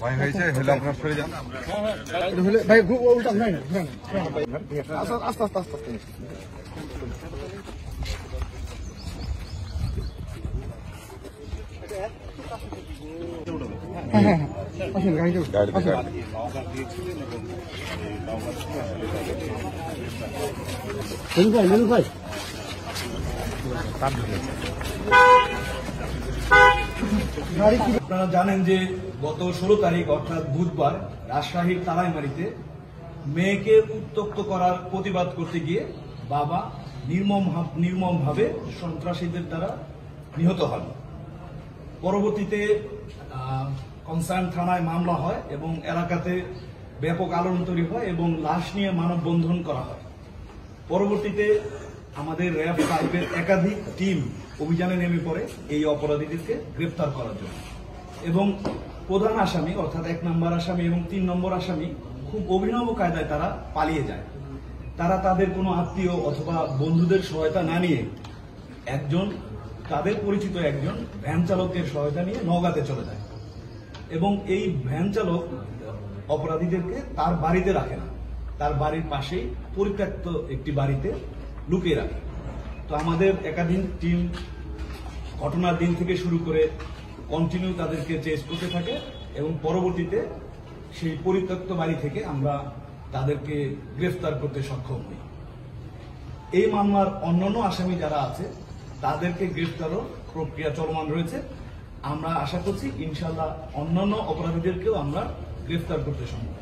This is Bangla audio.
ভাই হয়েছে হেলে আপনার সরে যান ভাই উল্টা নাই না আস্তে আস্তে আস্তে আস্তে আসুন গাড়িতে ভাই আপনারা জানেন যে গত 16 তারিখ অর্থাৎ বুধবার রাজশাহীর তালাইমারীতে মেয়েকে উত্ত্যক্ত করার প্রতিবাদ করতে গিয়ে বাবা নির্মমভাবে সন্ত্রাসীদের দ্বারা নিহত হন। পরবর্তীতে কনসার্ন থানায় মামলা হয় এবং এলাকাতে ব্যাপক আলোড়ন তৈরি হয় এবং লাশ নিয়ে মানববন্ধন করা হয়। পরবর্তীতে আমাদের র্যাব 5-এর একাধিক টিম অভিযানে নেমে পড়ে এই অপরাধীদেরকে গ্রেপ্তার করার জন্য এবং প্রধান আসামি অর্থাৎ 1 নম্বর আসামি এবং 3 নম্বর আসামি খুব অভিনব কায়দায় তারা পালিয়ে যায়। তারা তাদের কোনো আত্মীয় অথবা বন্ধুদের সহায়তা না নিয়ে তাদের পরিচিত একজন ভ্যান চালকের সহায়তা নিয়ে নওগাঁতে চলে যায় এবং এই ভ্যান চালক অপরাধীদেরকে তার বাড়িতে রাখে না, তার বাড়ির পাশেই পরিত্যক্ত একটি বাড়িতে লুকিয়ে রাখে। তো আমাদের একাধিক টিম ঘটনার দিন থেকে শুরু করে কন্টিনিউ তাদেরকে চেস করতে থাকে এবং পরবর্তীতে সেই পরিত্যক্ত বাড়ি থেকে আমরা তাদেরকে গ্রেফতার করতে সক্ষম হই। এই মামলার অন্যান্য আসামি যারা আছে তাদেরকে গ্রেফতারও প্রক্রিয়া চলমান রয়েছে। আমরা আশা করছি ইনশাআল্লাহ অন্যান্য অপরাধীদেরকেও আমরা গ্রেফতার করতে সম্ভব।